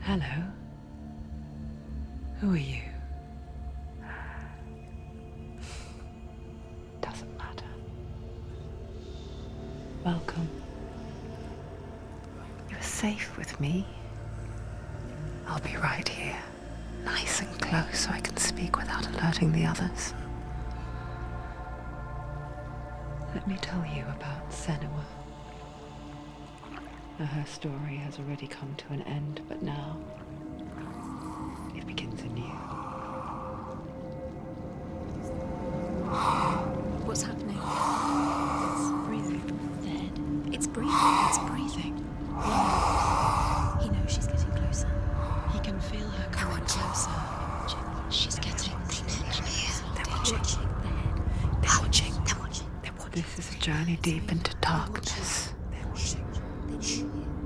Hello. Who are you? Doesn't matter. Welcome. You're safe with me. I'll be right here, nice and close so I can speak without alerting the others. Let me tell you about Senua. Her story has already come to an end, but now it begins anew. What's happening? It's breathing. Dead. It's breathing. It's breathing. He knows she's getting closer. He can feel her coming closer. She's getting closer. They're watching. They're watching. They're watching. They're watching. This is a journey deep into darkness. They're watching.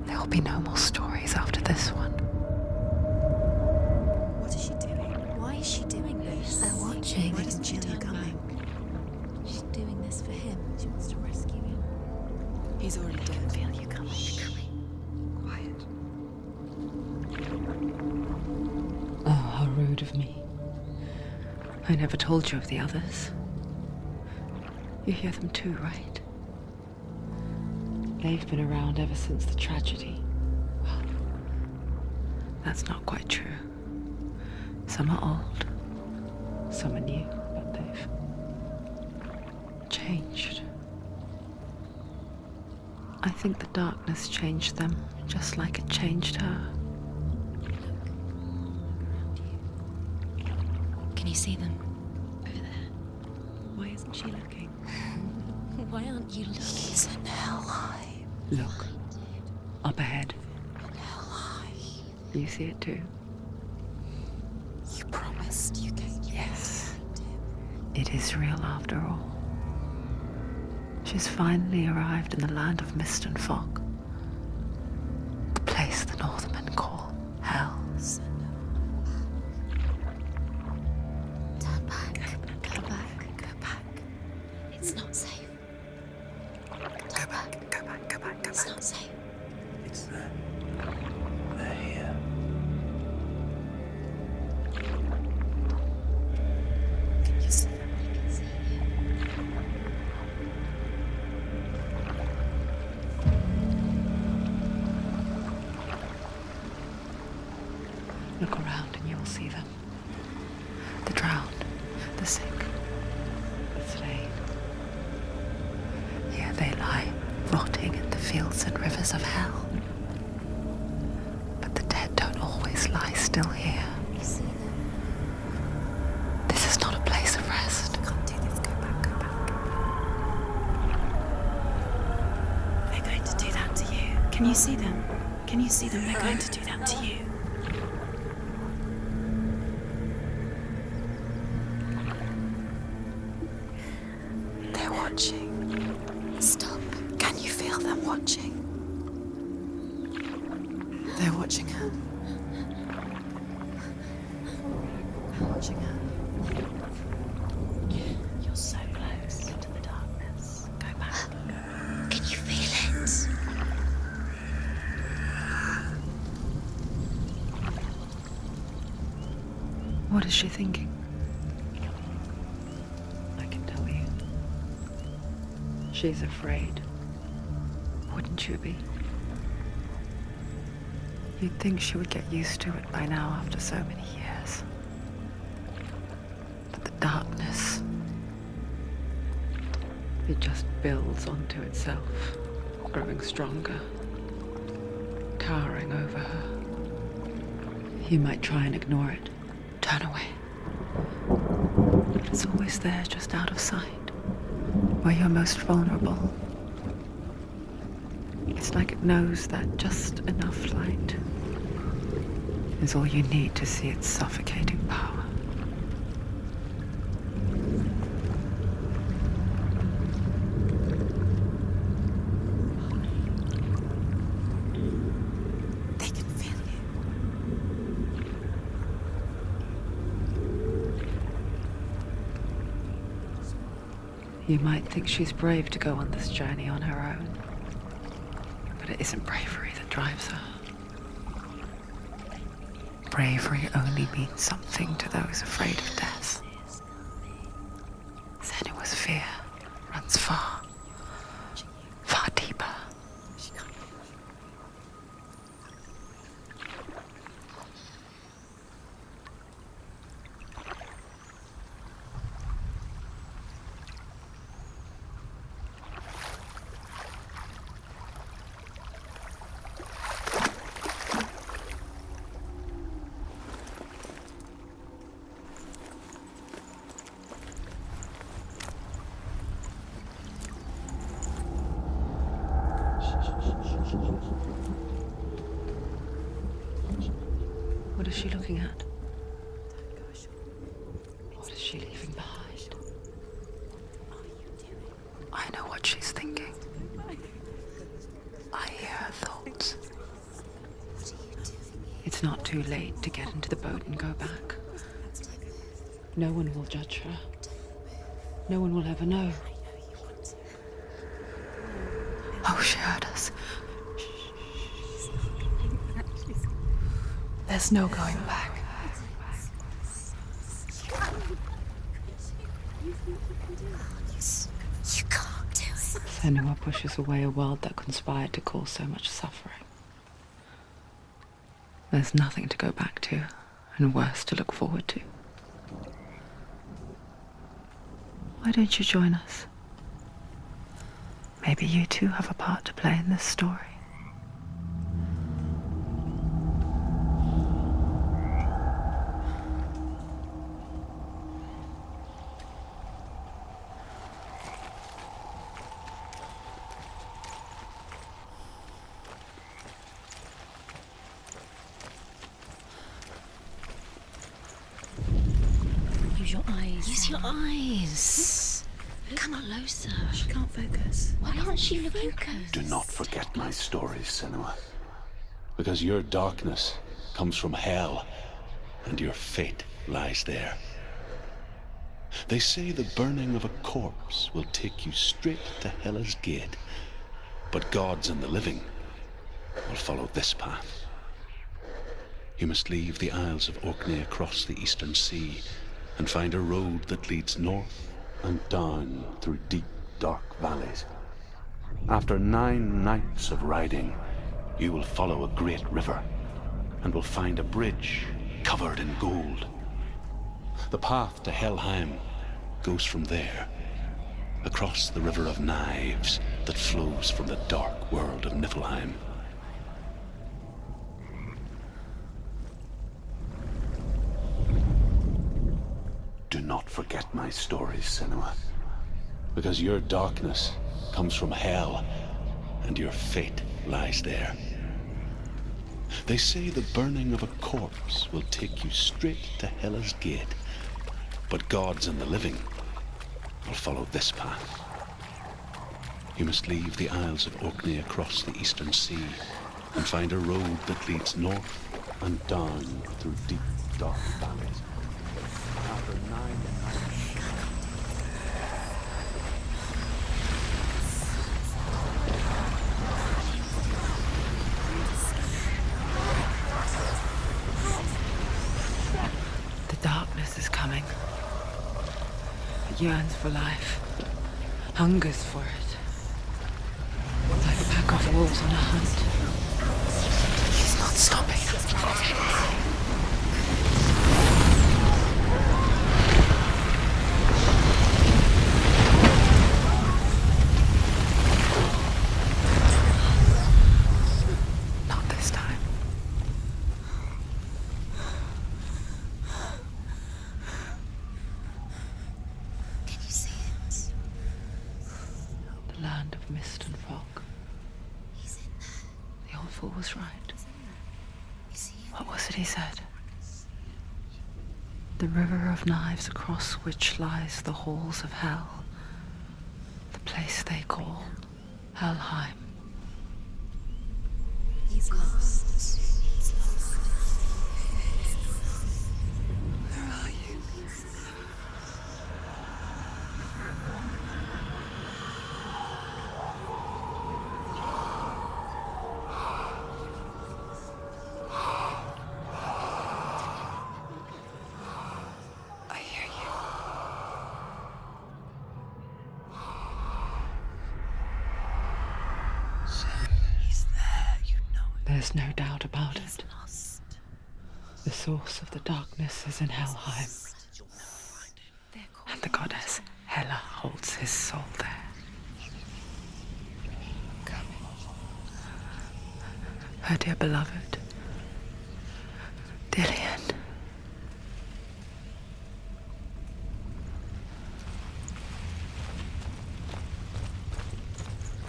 There will be no more stories after this one. What is she doing? Why is she doing this? They're watching. Why doesn't she turn coming? She's doing this for him. She wants to rescue him. He's already dead. I feel you coming. Quiet. Oh, how rude of me. I never told you of the others. You hear them too, right? They've been around ever since the tragedy. Well, that's not quite true. Some are old, some are new, but they've changed. I think the darkness changed them, just like it changed her. Can you see them? Over there. Why isn't she looking? Why aren't you looking? He's in Helheim. Look, up ahead. Helheim. You see it too? You promised you came. Yes. It is real after all. She's finally arrived in the land of mist and fog. The place the Northmen call Hell. Turn back. Go back. Go back. It's not safe. Go back, go back, go back, go It's back. not safe. It's them. They're here. Can you see them? I can see you. Look around and you will see them. The drowned, the sick, the slain. Here they lie, rotting in the fields and rivers of hell. But the dead don't always lie still here. You see them? This is not a place of rest. Can't do this. Go back. Go back. They're going to do that to you. Can you see them? Can you see them? They're going to do that to you. They're watching. Stop. Can you feel them watching? They're watching her. They're watching her. You're so close into the darkness. Go back. Can you feel it? What is she thinking? I can tell you. She's afraid. Wouldn't you be? You'd think she would get used to it by now after so many years. But the darkness, it just builds onto itself, growing stronger, towering over her. You might try and ignore it, turn away. But it's always there, just out of sight, where you're most vulnerable. It's like it knows that just enough light is all you need to see its suffocating power. They can feel you. You might think she's brave to go on this journey on her own, but it isn't bravery that drives her. bravery only means something to those afraid of death. Senua's fear runs far, far deeper. What is she looking at? What is she leaving behind? I know what she's thinking. I hear her thoughts. It's not too late to get into the boat and go back. No one will judge her. No one will ever know. Oh, she heard us. There's no going back. You can't do it. Senua pushes away a world that conspired to cause so much suffering. There's nothing to go back to, and worse to look forward to. Why don't you join us? Maybe you too have a part to play in this story. Use your eyes. Use your eyes. Come closer. She can't focus. Why can't she focus? Do not forget my stories, Senua. Because your darkness comes from hell, and your fate lies there. They say the burning of a corpse will take you straight to Hela's gate, but gods and the living will follow this path. You must leave the Isles of Orkney across the eastern sea and find a road that leads north and down through deep, dark valleys. After 9 nights of riding, you will follow a great river and will find a bridge covered in gold. The path to Helheim goes from there, across the river of knives that flows from the dark world of Niflheim. Do not forget my stories, Senua, because your darkness comes from hell, and your fate lies there. They say the burning of a corpse will take you straight to Hela's gate, but gods and the living will follow this path. You must leave the Isles of Orkney across the eastern sea and find a road that leads north and down through deep, dark valleys. After 9 nights... The darkness is coming. It yearns for life, hungers for it. Like a pack of wolves on a hunt. He's not stopping. Not this time. Can you see it? The land of mist and fog. He's in there. The old fool was right. You see him? What was it he said? The river of knives across which lies the halls of hell. The place they call Helheim. He's lost. He's lost. Where are you? There's no doubt about it. The source of the darkness is in Helheim, and the goddess Hela holds his soul there. Her dear beloved, Dillian.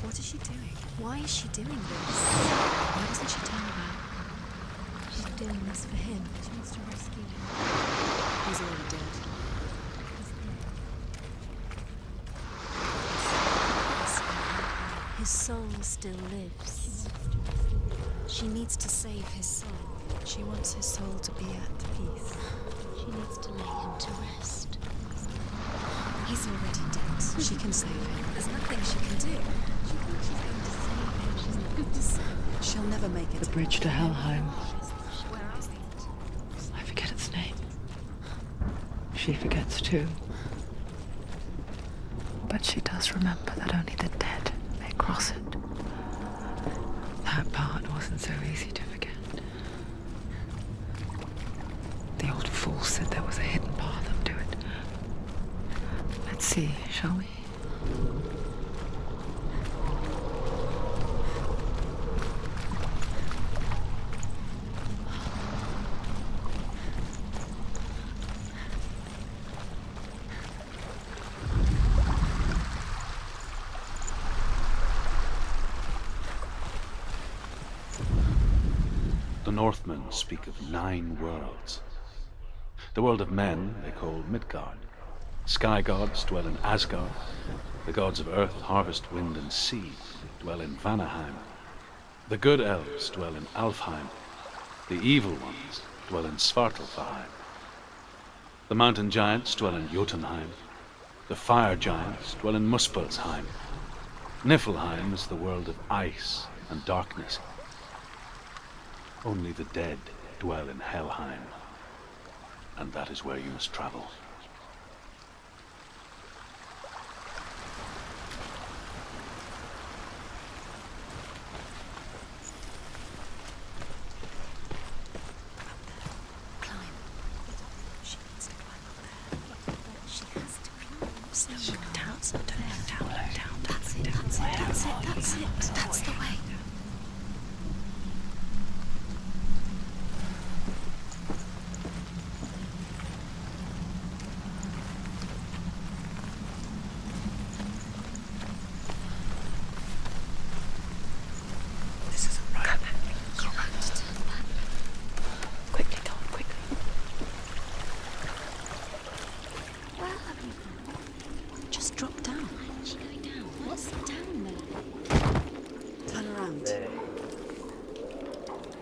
What is she doing? Why is she doing this? Why doesn't she tell her? She's doing this for him. She wants to rescue him. He's already dead. His soul still lives. She needs to save his soul. She wants his soul to be at peace. She needs to lay him to rest. He's already dead. She can save him. There's nothing she can do. She thinks she's going to save him. She's not going to save him. She'll never make it. The bridge to Helheim. Where are we? I forget its name. She forgets too. But she does remember that only the dead may cross it. That part wasn't so easy to forget. The old fool said there was a hidden path up to it. Let's see, shall we? The Northmen speak of 9 worlds. The world of men they call Midgard. Sky gods dwell in Asgard. The gods of earth, harvest, wind, and sea dwell in Vanaheim. The good elves dwell in Alfheim. The evil ones dwell in Svartalfheim. The mountain giants dwell in Jotunheim. The fire giants dwell in Muspelheim. Niflheim is the world of ice and darkness. Only the dead dwell in Helheim, and that is where you must travel. Climb. She needs to climb up there. She has to climb. So look down. Don't look down. That's it. That's the way.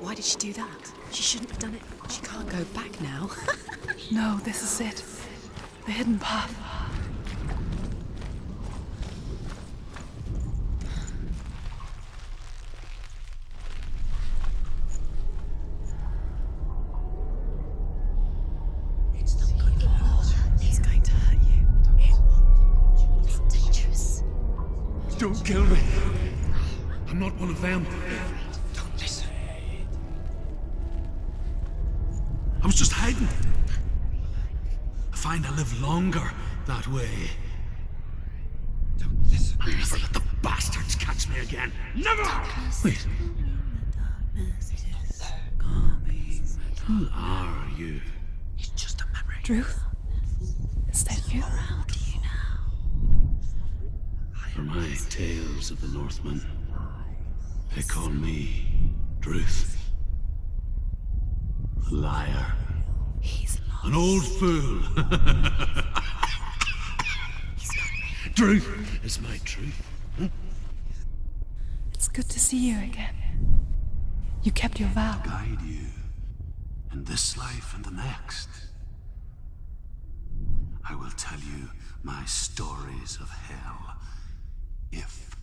Why did she do that? She shouldn't have done it. She can't go back now. No, this is it. The hidden path. It's going to hurt you. It's dangerous. Don't kill me. I'm not one of them. Don't listen. I was just hiding. I find I live longer that way. Don't listen. Never let the bastards catch me again. Never! Wait. Who are you? It's just a memory. Druth? Is that you? How do you know? For my tales of the Northmen, they call me Druth. A liar. He's lost. An old fool. Truth is my truth. Huh? It's good to see you again. You kept your vow. Guide you in this life and the next. I will tell you my stories of hell, if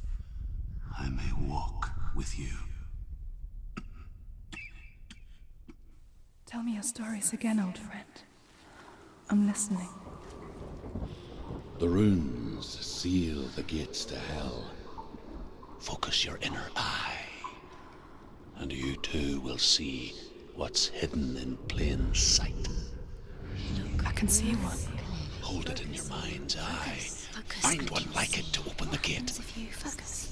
I may walk with you. Tell me your stories again, old friend. I'm listening. The runes seal the gates to hell. Focus your inner eye, And you too will see what's hidden in plain sight. I can see one. Hold it in your mind's eye. Focus. Find one like it to open the gate. If you focus.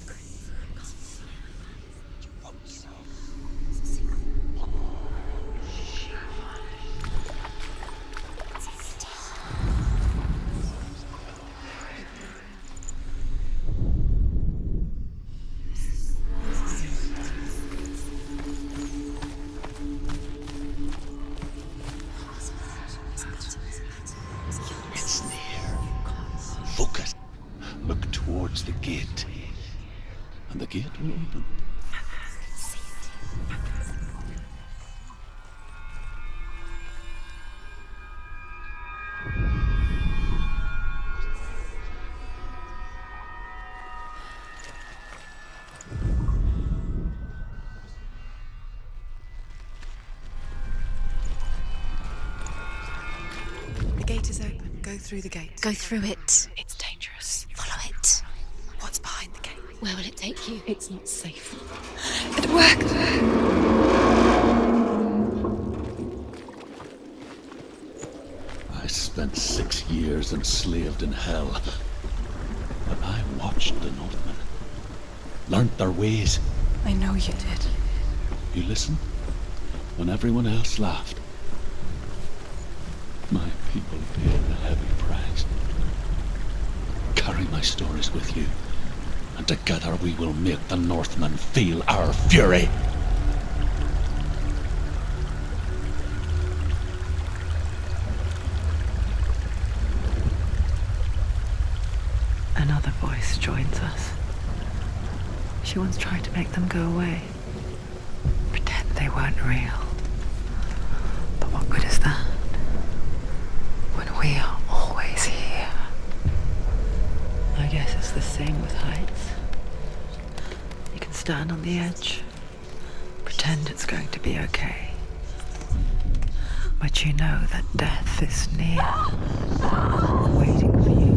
It's near. Focus. Look towards the gate. And the gate will open. The gate is open. Go through the gate. Go through it. It's dangerous. Follow it. What's behind the gate? Where will it take you? It's not safe. It worked! I spent 6 years enslaved in hell. But I watched the Northmen. Learnt their ways. I know you did. You listened when everyone else laughed. My people paid a heavy price. Carry my stories with you, and together we will make the Northmen feel our fury. Another voice joins us. She once tried to make them go away. Pretend they weren't real. But what good is that? When we are always here. I guess it's the same with heights. You can stand on the edge, pretend it's going to be okay. But you know that death is near, waiting for you.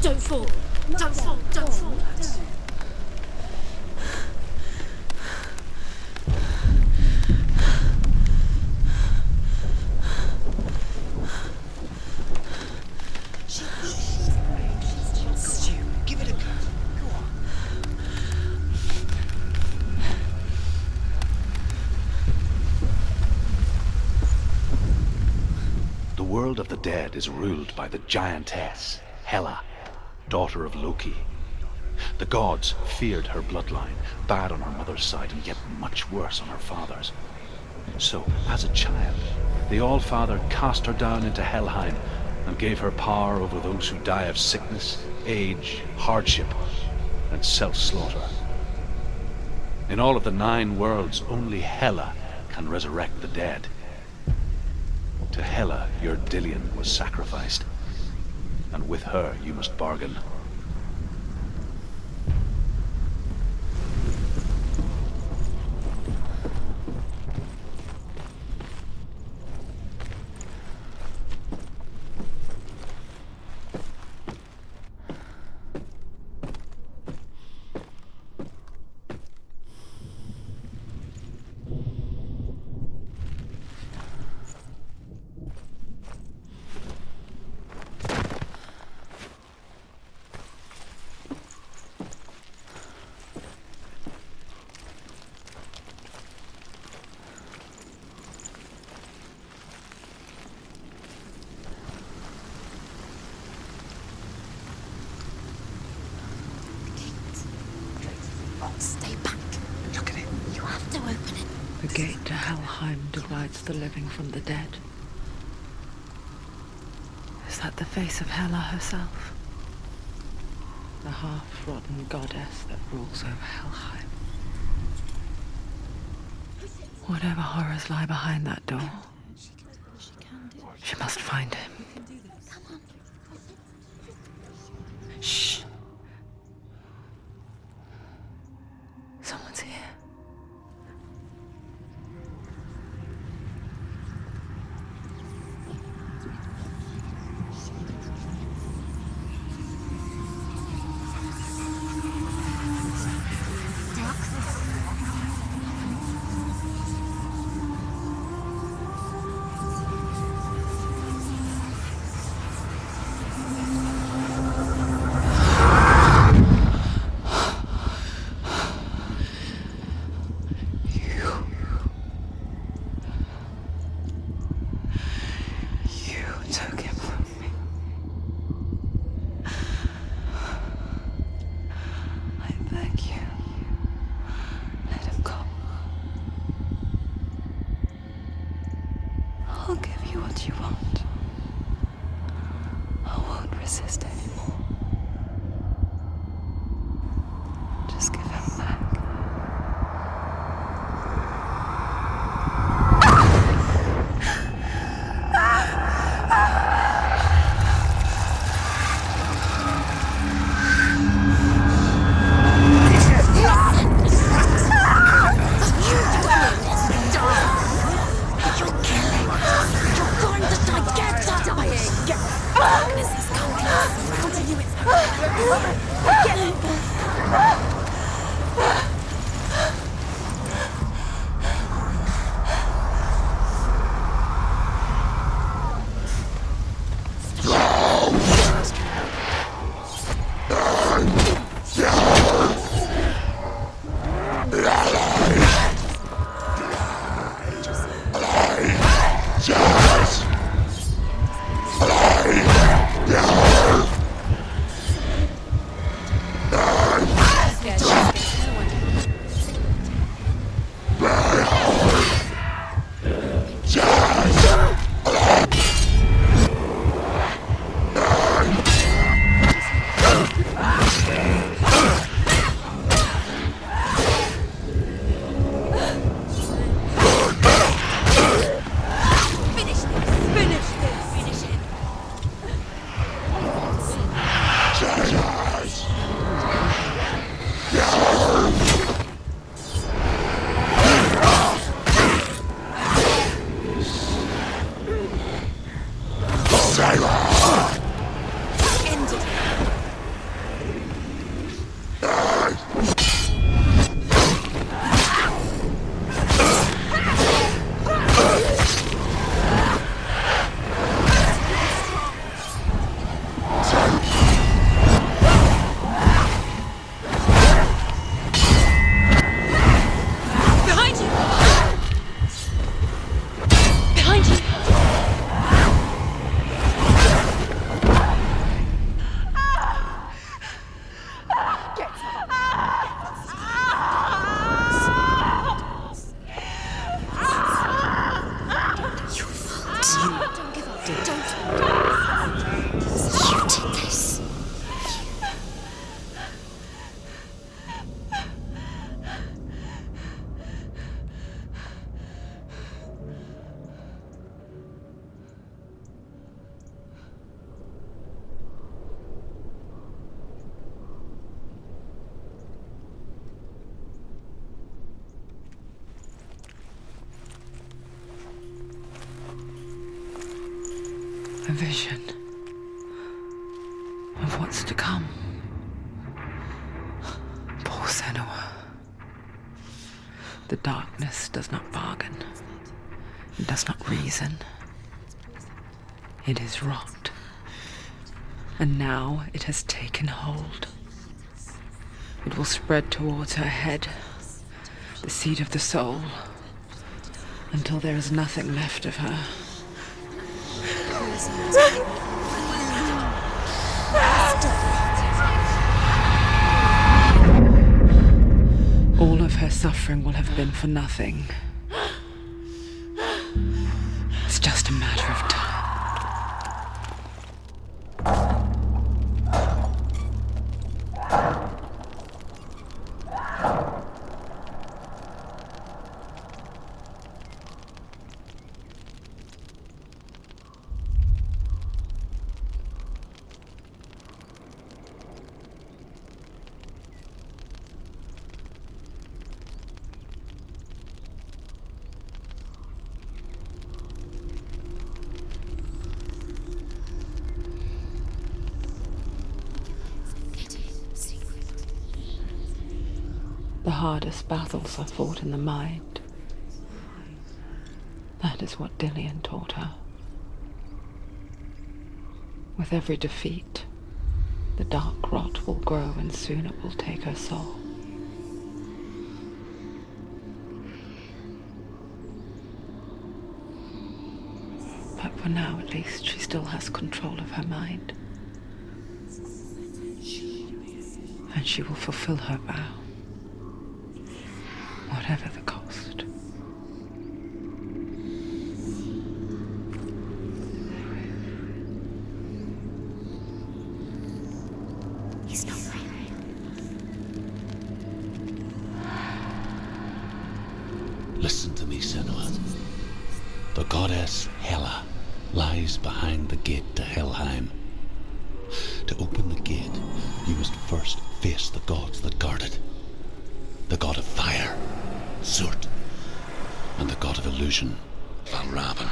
Don't fall. Don't fall. Don't fall. Stu, give it a go. Go on. The world of the dead is ruled by the giantess, Hela, daughter of Loki. The gods feared her bloodline, bad on her mother's side and yet much worse on her father's. So, as a child, the All-Father cast her down into Helheim and gave her power over those who die of sickness, age, hardship, and self-slaughter. In all of the 9 worlds, only Hela can resurrect the dead. To Hela, your Dillion was sacrificed, and with her you must bargain. Stay back. Look at it. You have to open it. The gate to Helheim divides the living from the dead. Is that the face of Hela herself? The half-rotten goddess that rules over Helheim. Whatever horrors lie behind that door, she must find him. Shh. Someone's here. vision of what's to come. Poor Senua. The darkness does not bargain. It does not reason. It is wrought. And now it has taken hold. It will spread towards her head, the seat of the soul, until there is nothing left of her. All of her suffering will have been for nothing. It's just a matter of time. The hardest battles are fought in the mind. That is what Dillian taught her. With every defeat, the dark rot will grow and soon it will take her soul. But for now, at least, she still has control of her mind. And she will fulfill her vow. Whatever the cost. He's not real. Listen to me, Senua. The goddess Hela lies behind the gate to Helheim. To open the gate, you must first face the gods that guard it. The god of fire, Zurt, and the god of illusion, Valravan.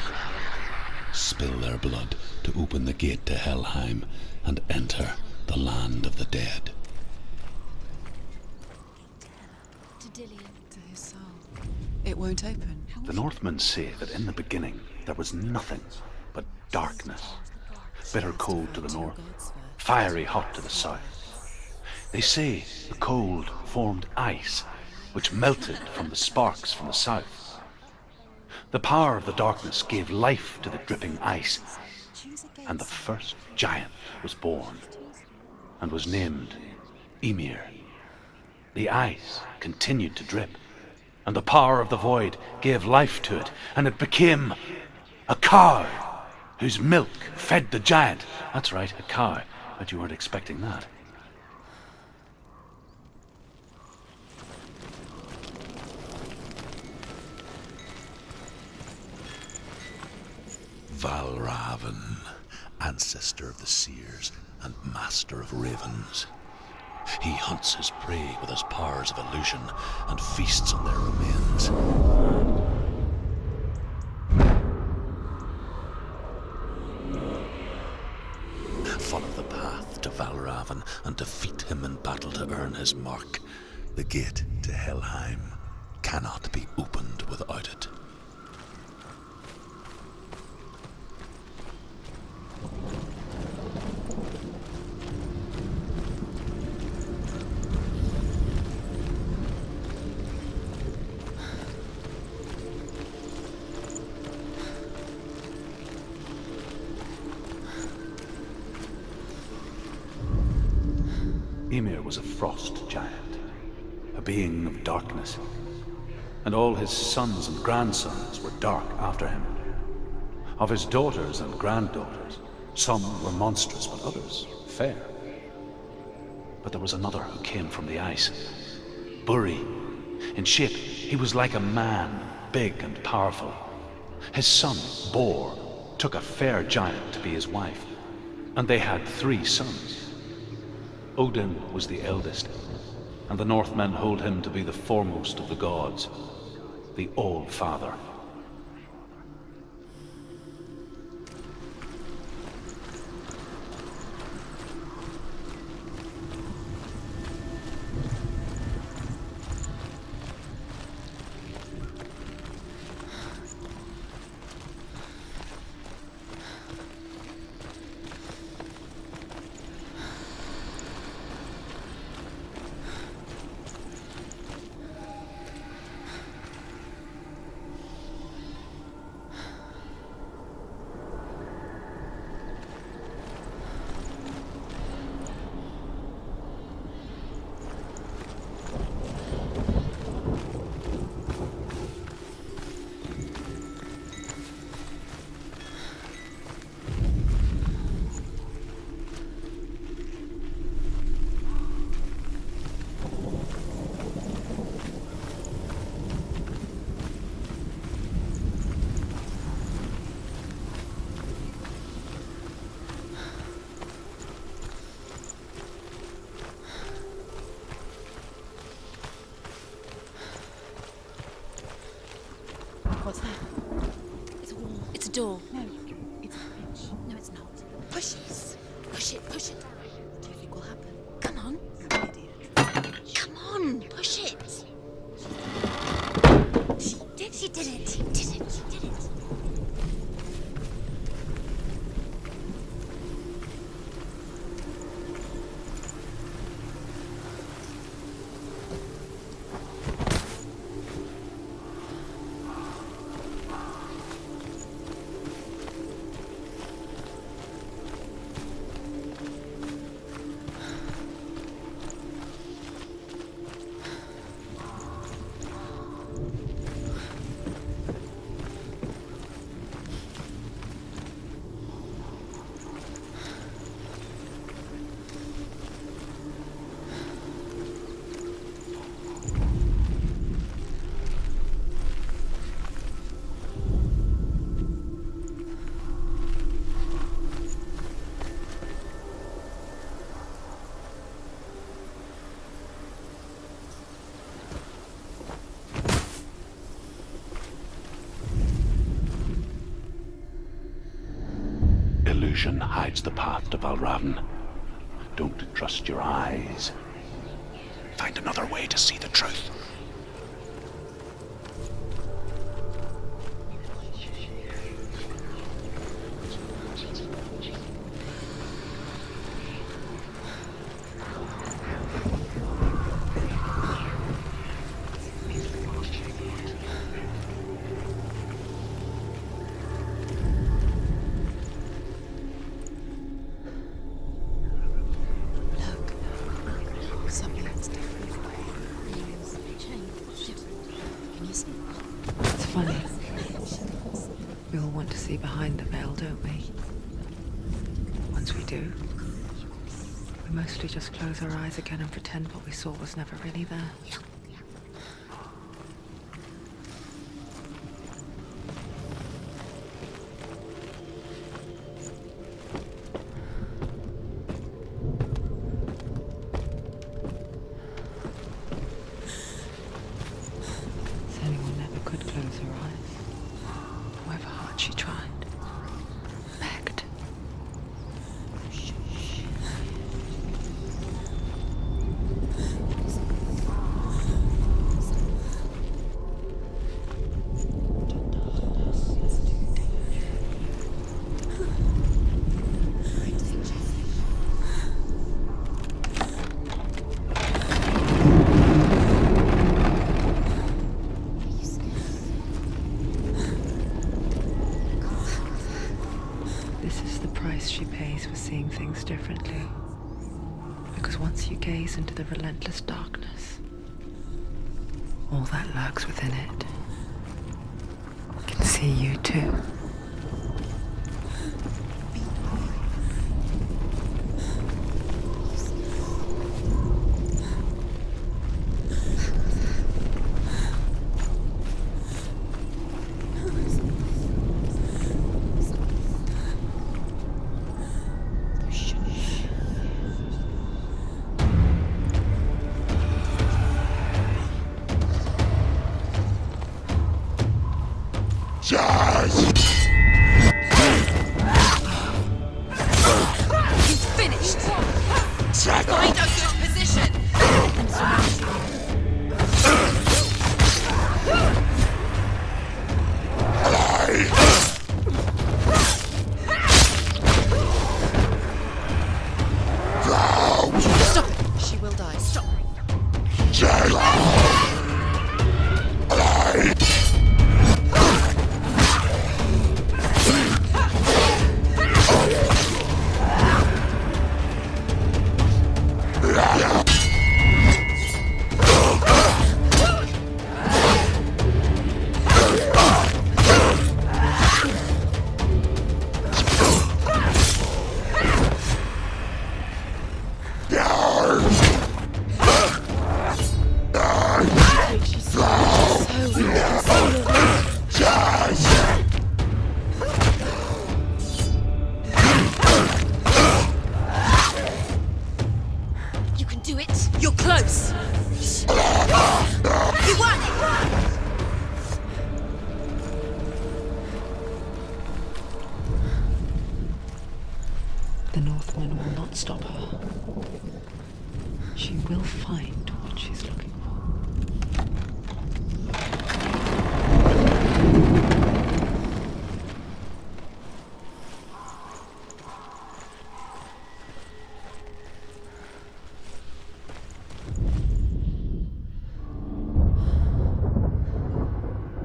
Spill their blood to open the gate to Helheim and enter the land of the dead. To Dillian. To his soul. It won't open. The Northmen say that in the beginning there was nothing but darkness. Bitter cold to the north, fiery hot to the south. They say the cold formed ice, which melted from the sparks from the south. The power of the darkness gave life to the dripping ice, and the first giant was born, and was named Ymir. The ice continued to drip, and the power of the void gave life to it, and it became a cow, whose milk fed the giant. That's right, a cow. Bet you weren't expecting that. Valravan, ancestor of the seers and master of ravens. He hunts his prey with his powers of illusion and feasts on their remains. Follow the path to Valravan and defeat him in battle to earn his mark. The gate to Helheim cannot be opened without it. Ymir was a frost giant, a being of darkness, and all his sons and grandsons were dark after him. Of his daughters and granddaughters, some were monstrous, but others fair. But there was another who came from the ice, Buri. In shape, he was like a man, big and powerful. His son, Bor, took a fair giant to be his wife, and they had 3 sons. Odin was the eldest, and the Northmen hold him to be the foremost of the gods, the All-Father. What's that? It's a wall. It's a door. No, it's a bridge. No, it's not. Push it. Push it. Push it down. What do you think will happen? Come on. You're an idiot. Come on. Push it. She did it. She did it. She did it. Illusion hides the path to Valravn. Don't trust your eyes. Find another way to see the truth. Something's different. Can you see? It's funny. We all want to see behind the veil, don't we? Once we do, we mostly just close our eyes again and pretend what we saw was never really there. Senua never could close her eyes, however hard she tried. Begged. This is the price she pays for seeing things differently. Because once you gaze into the relentless darkness, all that lurks within it can see you too. He's finished. Find out your position. Stop it. She will die. Stop. You can do it. You're close. You won. can't stop her. She will find what she's looking for.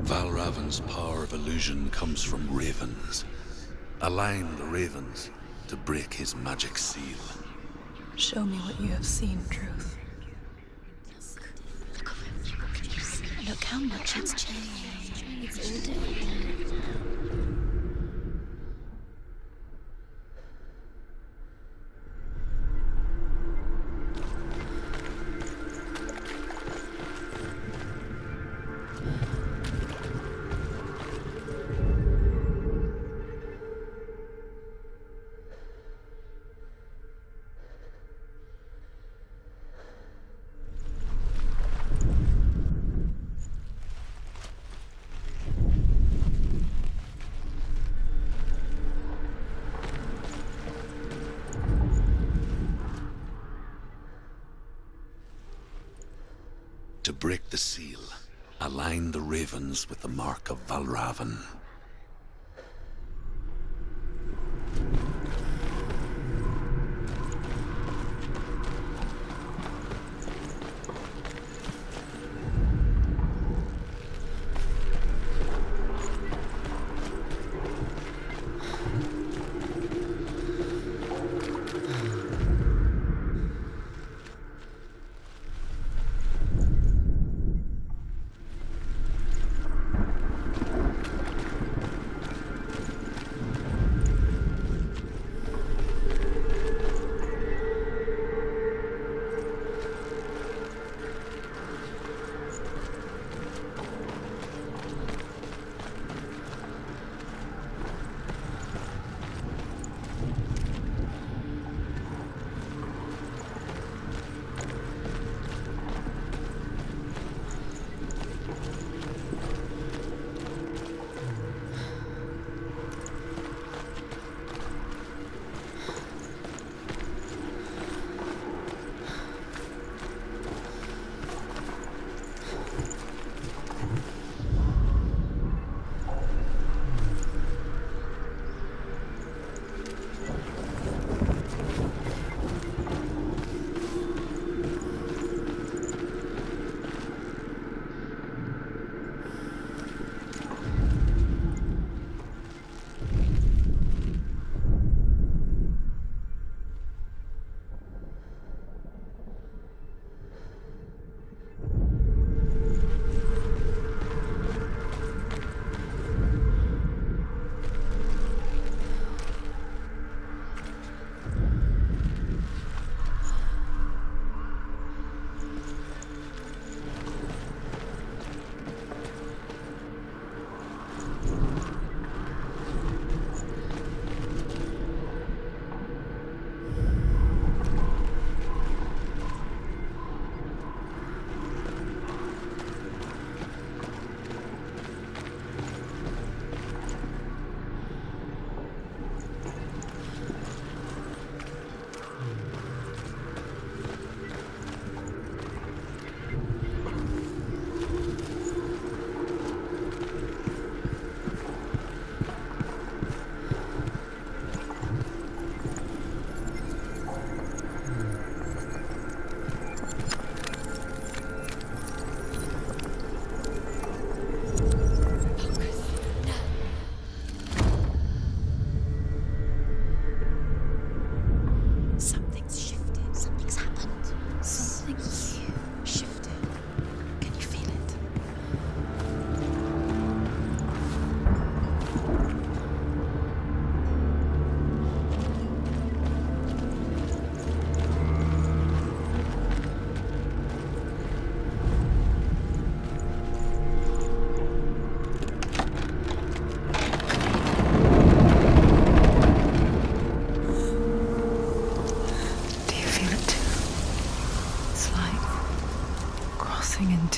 Valravan's power of illusion comes from ravens. Align the ravens to break his magic seal. Show me what you have seen, Truth. Look how much it's changed. It's all different. To break the seal, align the ravens with the mark of Valravan.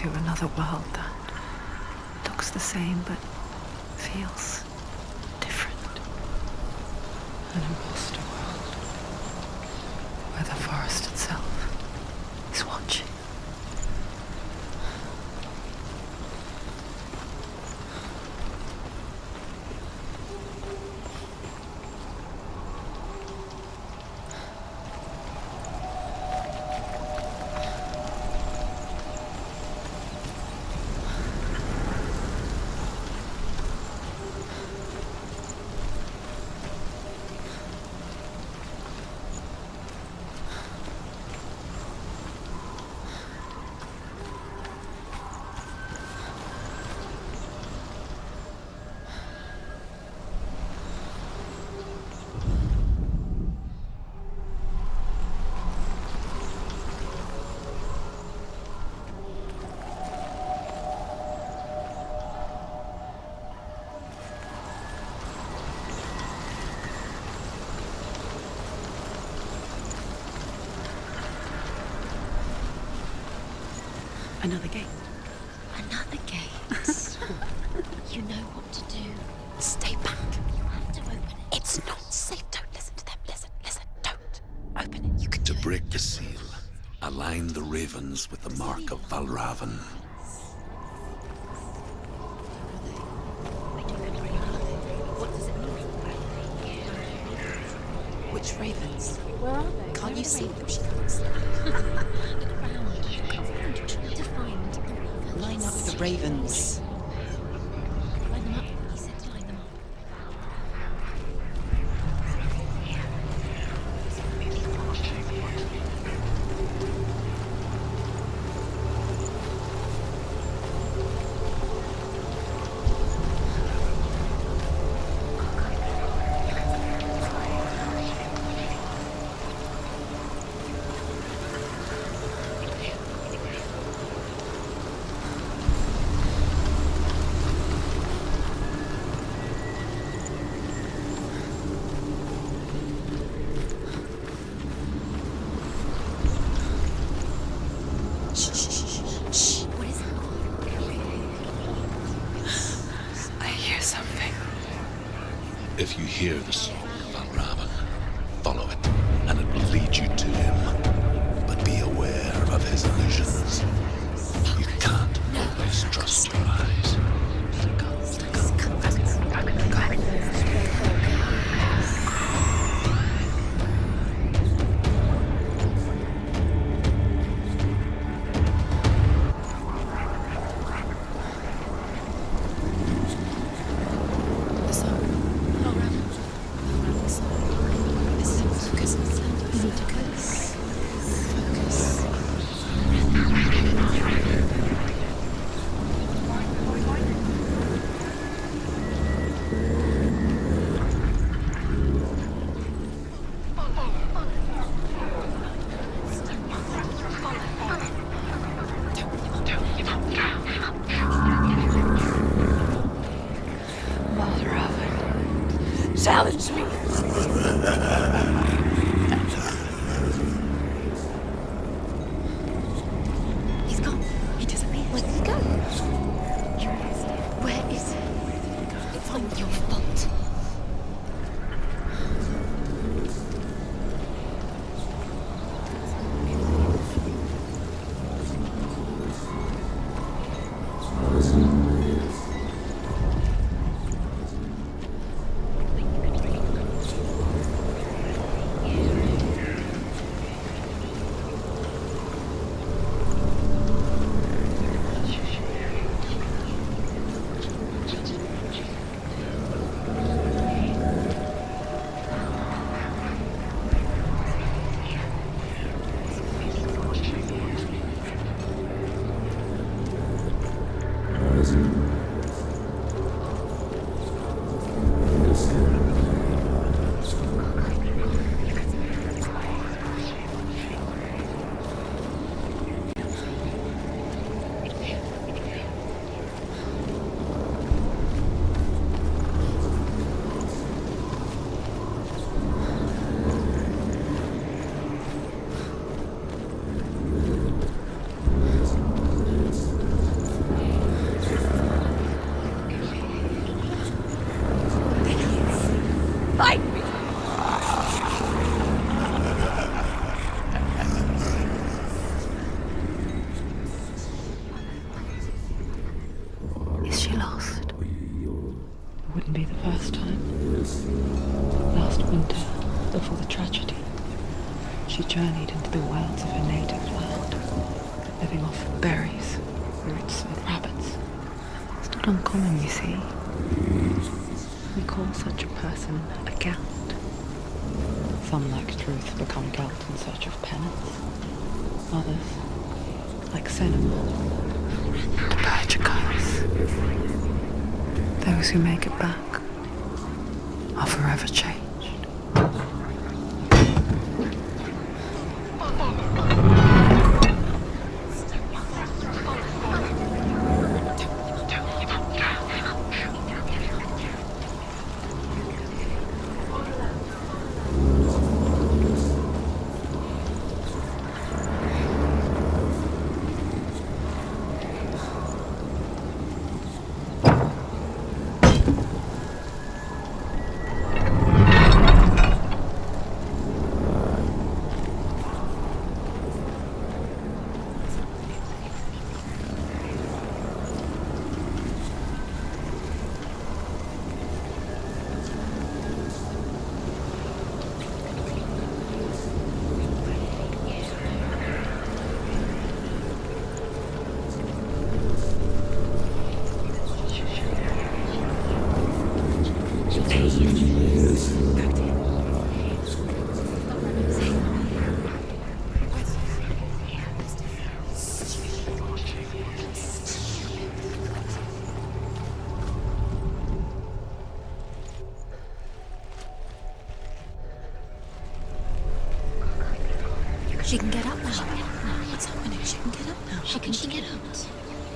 Another world that looks the same but feels different. An imposter world. Another gate. Another gate. You know what to do. Stay back. You have to open it. It's not safe. Don't listen to them. Listen. Don't. Open it. You can To do break the seal, align the ravens with the mark of Valravan. What does it mean? Which ravens? Where are they? Can't you see them? She can't see them. Look around. Try to find the ravens. Line up the ravens. Line them up. He said to line them up. Shh. What is it? I hear something. If you hear the song of Valravan, follow it, and it will lead you to him. But be aware of his illusions. You can't always trust your eyes. Challenge me. He's gone. He disappeared. Where did he go? Where is he? It's not your fault. Is she lost? It wouldn't be the first time. Last winter, before the tragedy, she journeyed into the wilds of her native land, living off berries, roots, and rabbits. It's not uncommon, you see. We call such a person a Gelt. Some, like Truth, become Gelt in search of penance. Others, like Senua, to purge a curse. Those who make it back are forever changed. She can get up now. What's happening? She can get up now. She can get up.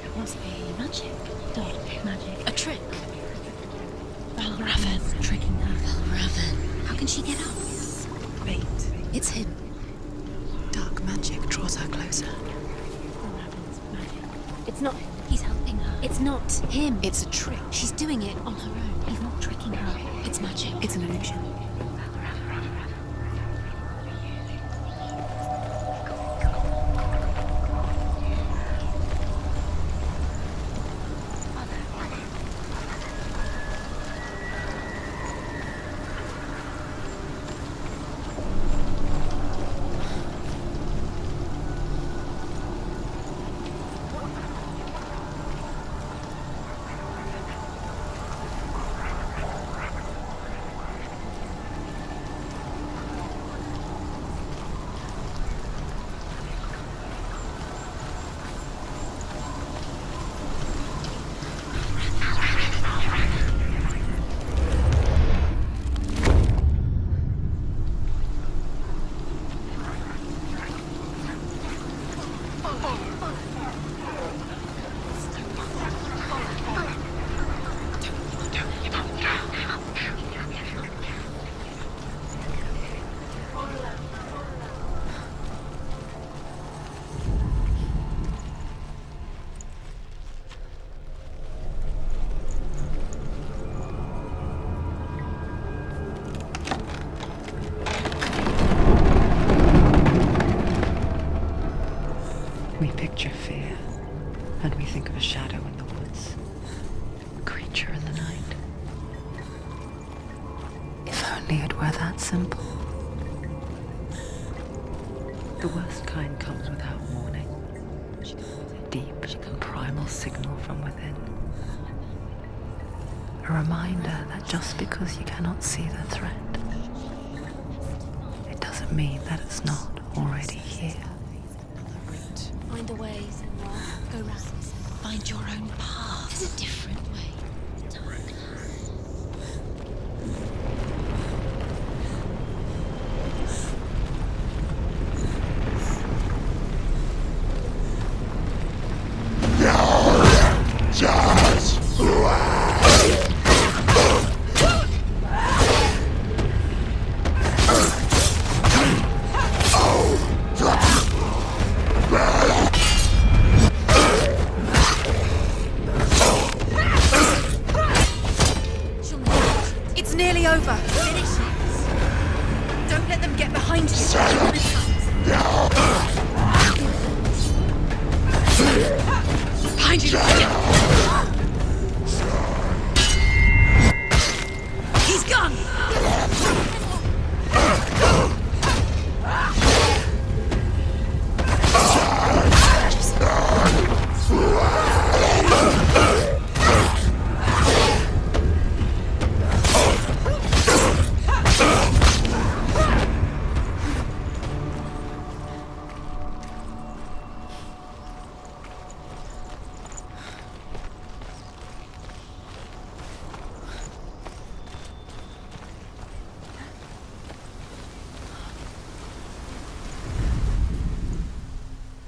It must be magic. Dark magic. A trick. Valravan. Tricking her. Valravan. How can she get up? Bait. It's him. Dark magic draws her closer. Valravan's magic. It's not him. He's helping her. It's not him. It's a trick. She's doing it on her own. He's not tricking her. It's magic. It's an illusion. We picture fear, and we think of a shadow in the woods, a creature in the night. If only it were that simple. The worst kind comes without warning. A deep and primal signal from within. A reminder that just because you cannot see the threat, it doesn't mean that it's not already here. Find a way, Senua. Go round. Find your own path. There's a different way.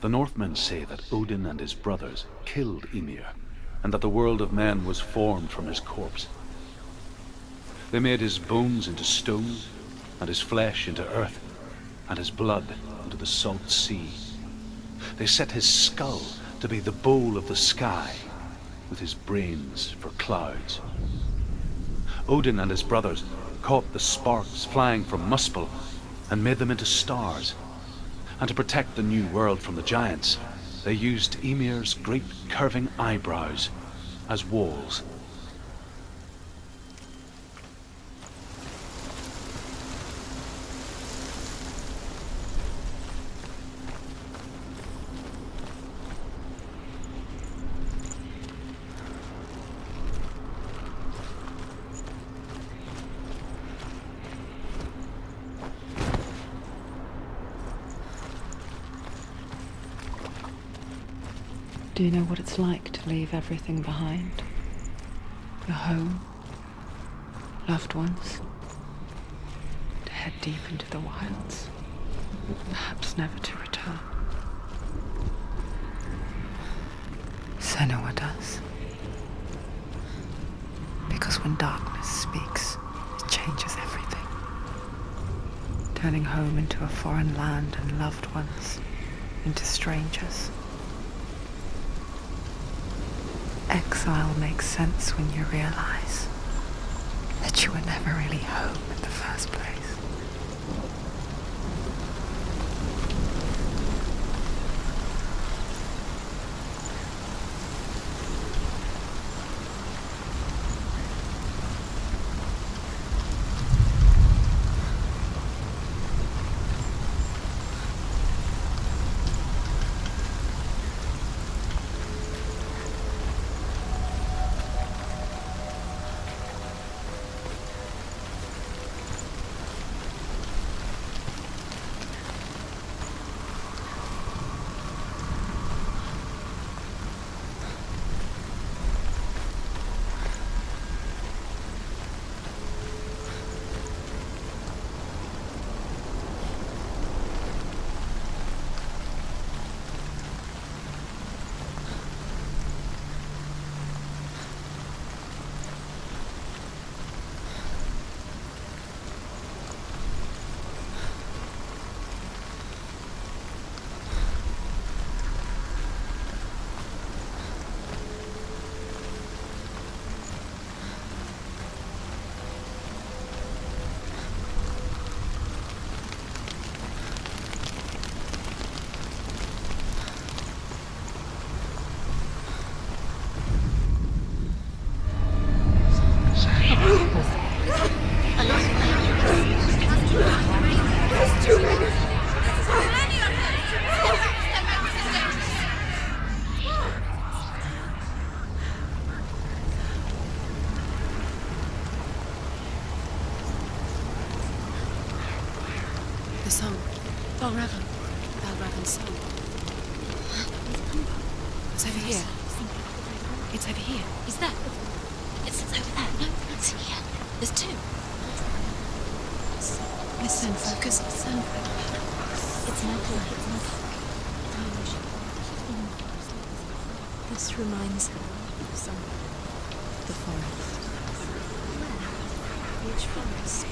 The Northmen say that Odin and his brothers killed Ymir, and that the world of men was formed from his corpse. They made his bones into stone, and his flesh into earth, and his blood into the salt sea. They set his skull to be the bowl of the sky, with his brains for clouds. Odin and his brothers caught the sparks flying from Muspel and made them into stars. And to protect the new world from the giants, they used Ymir's great curving eyebrows as walls. Do you know what it's like to leave everything behind? Your home, loved ones, to head deep into the wilds, perhaps never to return. Senua does. Because when darkness speaks, it changes everything, turning home into a foreign land and loved ones into strangers. Exile makes sense when you realize that you were never really home in the first place. The song. Valravan. Valravan's song. It's over here. It's over here. He's there. It's over there. No, it's here. There's two. Listen, focus. Listen. It's Michael. This reminds her of something. The forest. Which forest?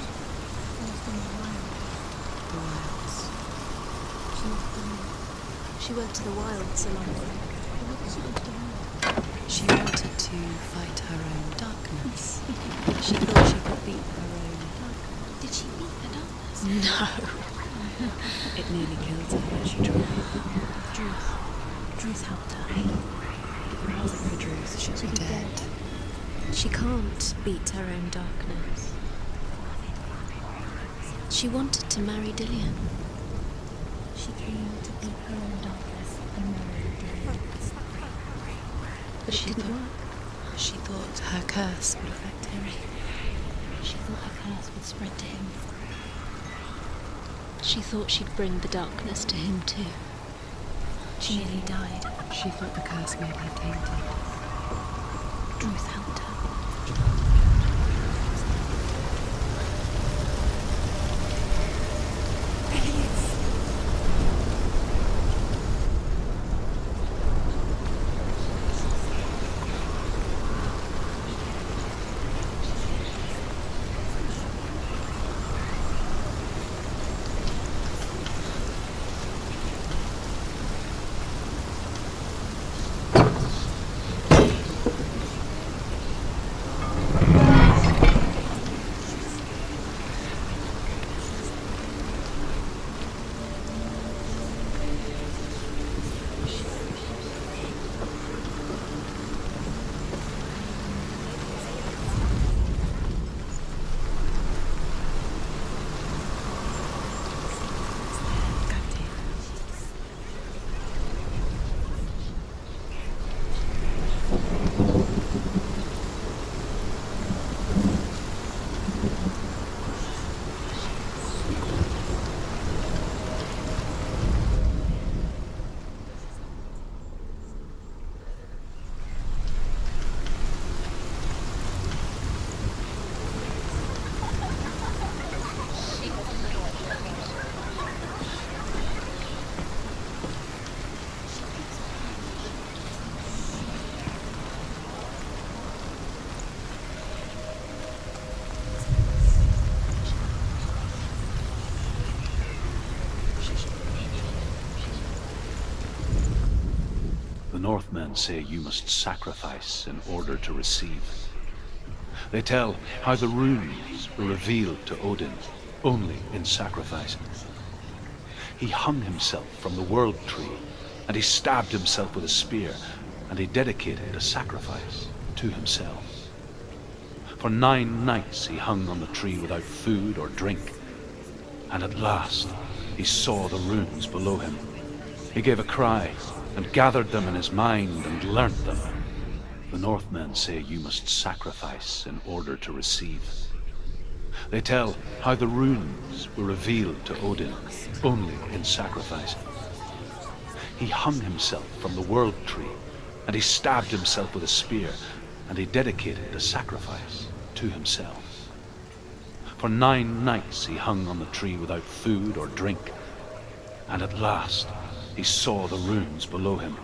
The wilds. She went to the wilds along She wanted to fight her own darkness. She thought she could beat her own darkness. Did she beat the darkness? No. It nearly killed her, but she tried. Druth helped her. If it wasn't for Druth, she'd be dead. She can't beat her own darkness. She wanted to marry Dillian. She came to beat her own darkness and marry Dillian. But it didn't work. She thought her curse would affect him. She thought her curse would spread to him. She thought she'd bring the darkness to him too. She nearly died. She thought the curse made her tainted. Druth helped her. Northmen say you must sacrifice in order to receive. They tell how the runes were revealed to Odin only in sacrifice. He hung himself from the world tree, and he stabbed himself with a spear, and he dedicated a sacrifice to himself. For 9 nights he hung on the tree without food or drink, and at last he saw the runes below him. He gave a cry, and gathered them in his mind and learnt them. The Northmen say you must sacrifice in order to receive. They tell how the runes were revealed to Odin only in sacrifice. He hung himself from the world tree, and he stabbed himself with a spear, and he dedicated a sacrifice to himself. For 9 nights he hung on the tree without food or drink, and at last he saw the runes below him.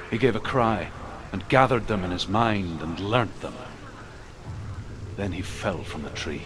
He gave a cry, and gathered them in his mind and learnt them. Then he fell from the tree,